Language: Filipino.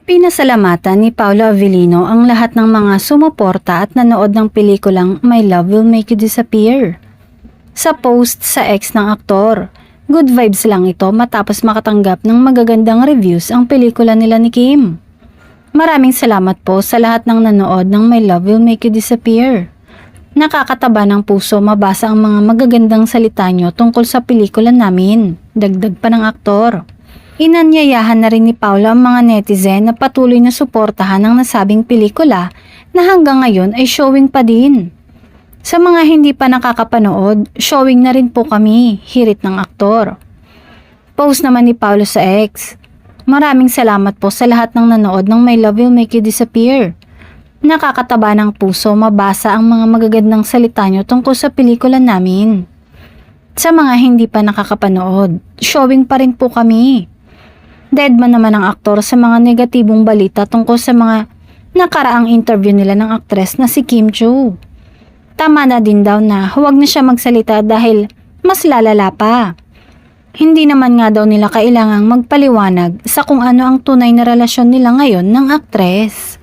Pinasalamatan ni Paolo Avellino ang lahat ng mga sumuporta at nanood ng pelikulang My Love Will Make You Disappear. Sa post sa ex ng aktor, good vibes lang ito matapos makatanggap ng magagandang reviews ang pelikula nila ni Kim. Maraming salamat po sa lahat ng nanood ng My Love Will Make You Disappear. Nakakataba ng puso mabasa ang mga magagandang salita nyo tungkol sa pelikula namin, dagdag pa ng aktor. Inanyayahan na rin ni Paolo ang mga netizen na patuloy na suportahan ang nasabing pelikula na hanggang ngayon ay showing pa din. Sa mga hindi pa nakakapanood, showing na rin po kami, hirit ng aktor. Post naman ni Paolo sa X, maraming salamat po sa lahat ng nanood ng My Love Will Make You Disappear. Nakakataba ng puso mabasa ang mga magagandang salita nyo tungkol sa pelikula namin. Sa mga hindi pa nakakapanood, showing pa rin po kami. Deadman naman ang aktor sa mga negatibong balita tungkol sa mga nakaraang interview nila ng aktres na si Kim Chiu. Tama na din daw na huwag na siya magsalita dahil mas lalala pa. Hindi naman nga daw nila kailangang magpaliwanag sa kung ano ang tunay na relasyon nila ngayon ng aktres.